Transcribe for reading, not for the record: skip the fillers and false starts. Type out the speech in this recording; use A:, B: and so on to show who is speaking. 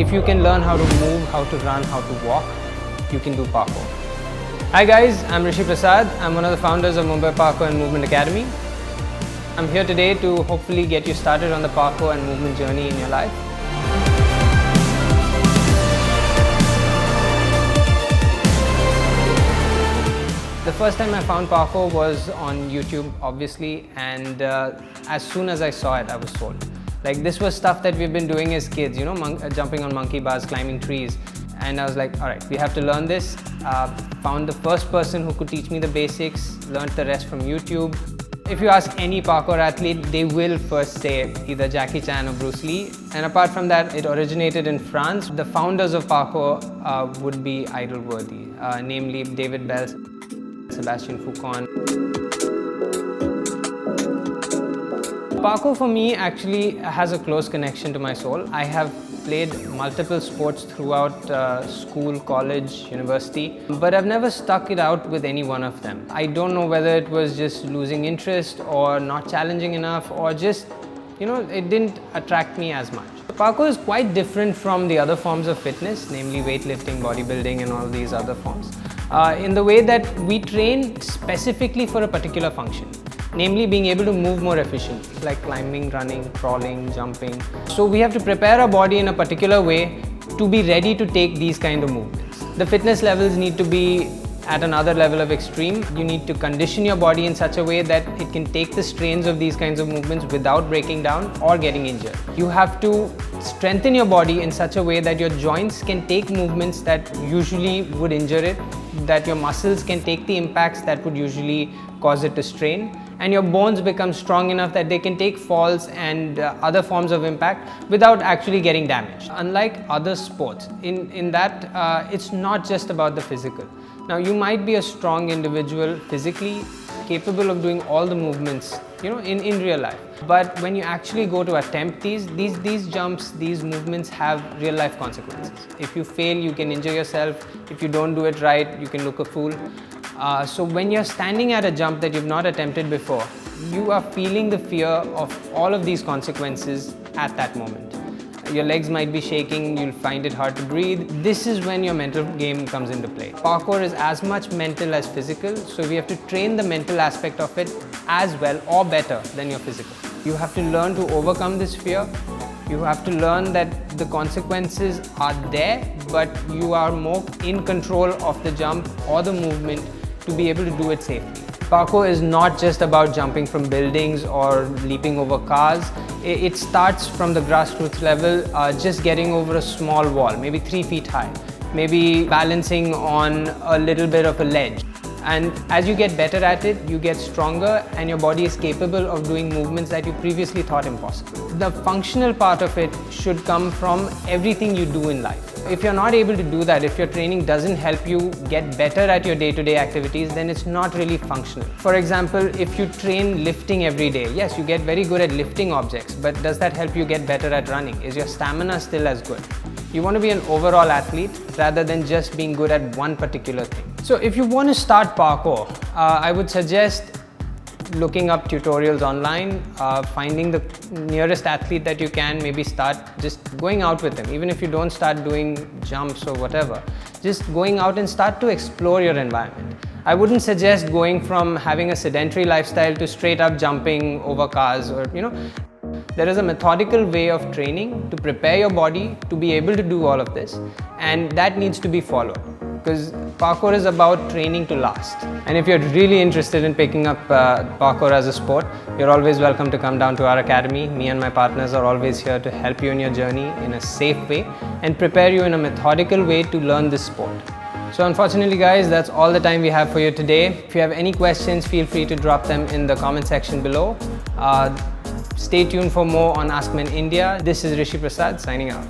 A: if you can learn how to move, how to run, how to walk, you can do parkour. Hi guys, I'm Rishi Prasad. I'm one of the founders of Mumbai Parkour and Movement Academy. I'm here today to hopefully get you started on the parkour and movement journey in your life. The first time I found parkour was on YouTube, obviously, and as soon as I saw it, I was sold. Like, this was stuff that we've been doing as kids, you know, jumping on monkey bars, climbing trees. And I was like, all right, we have to learn this. Found the first person who could teach me the basics, learned the rest from YouTube. If you ask any parkour athlete, they will first say either Jackie Chan or Bruce Lee. And apart from that, it originated in France. The founders of parkour would be idol-worthy, namely David Bell, Sebastian Foucault. Parkour for me actually has a close connection to my soul. I have played multiple sports throughout school, college, university, but I've never stuck it out with any one of them. I don't know whether it was just losing interest or not challenging enough, or just, you know, it didn't attract me as much. Parkour is quite different from the other forms of fitness, namely weightlifting, bodybuilding and all these other forms, in the way that we train specifically for a particular function. Namely being able to move more efficiently, like climbing, running, crawling, jumping. So we have to prepare our body in a particular way to be ready to take these kind of movements. The fitness levels need to be at another level of extreme. You need to condition your body in such a way that it can take the strains of these kinds of movements without breaking down or getting injured. You have to strengthen your body in such a way that your joints can take movements that usually would injure it, that your muscles can take the impacts that would usually cause it to strain, and your bones become strong enough that they can take falls and other forms of impact without actually getting damaged. Unlike other sports, in that it's not just about the physical. Now, you might be a strong individual physically, capable of doing all the movements, you know, in real life. But when you actually go to attempt these jumps, these movements have real life consequences. If you fail, you can injure yourself. If you don't do it right, you can look a fool. So when you're standing at a jump that you've not attempted before, you are feeling the fear of all of these consequences at that moment. Your legs might be shaking, you'll find it hard to breathe. This is when your mental game comes into play. Parkour is as much mental as physical, so we have to train the mental aspect of it as well or better than your physical. You have to learn to overcome this fear. You have to learn that the consequences are there, but you are more in control of the jump or the movement to be able to do it safely. Parkour is not just about jumping from buildings or leaping over cars. It starts from the grassroots level, just getting over a small wall, maybe 3 feet high, maybe balancing on a little bit of a ledge. And as you get better at it, you get stronger and your body is capable of doing movements that you previously thought impossible. The functional part of it should come from everything you do in life. If you're not able to do that, if your training doesn't help you get better at your day-to-day activities, then it's not really functional. For example, if you train lifting every day, yes, you get very good at lifting objects, but does that help you get better at running? Is your stamina still as good? You want to be an overall athlete rather than just being good at one particular thing. So if you want to start parkour, I would suggest looking up tutorials online, finding the nearest athlete that you can, maybe start just going out with them. Even if you don't start doing jumps or whatever, just going out and start to explore your environment. I wouldn't suggest going from having a sedentary lifestyle to straight up jumping over cars or, you know. There is a methodical way of training to prepare your body to be able to do all of this, and that needs to be followed, because parkour is about training to last. And if you're really interested in picking up parkour as a sport, you're always welcome to come down to our academy. Me and my partners are always here to help you in your journey in a safe way and prepare you in a methodical way to learn this sport. So unfortunately guys, that's all the time we have for you today. If you have any questions, feel free to drop them in the comment section below. Stay tuned for more on AskMen India. This is Rishi Prasad signing out.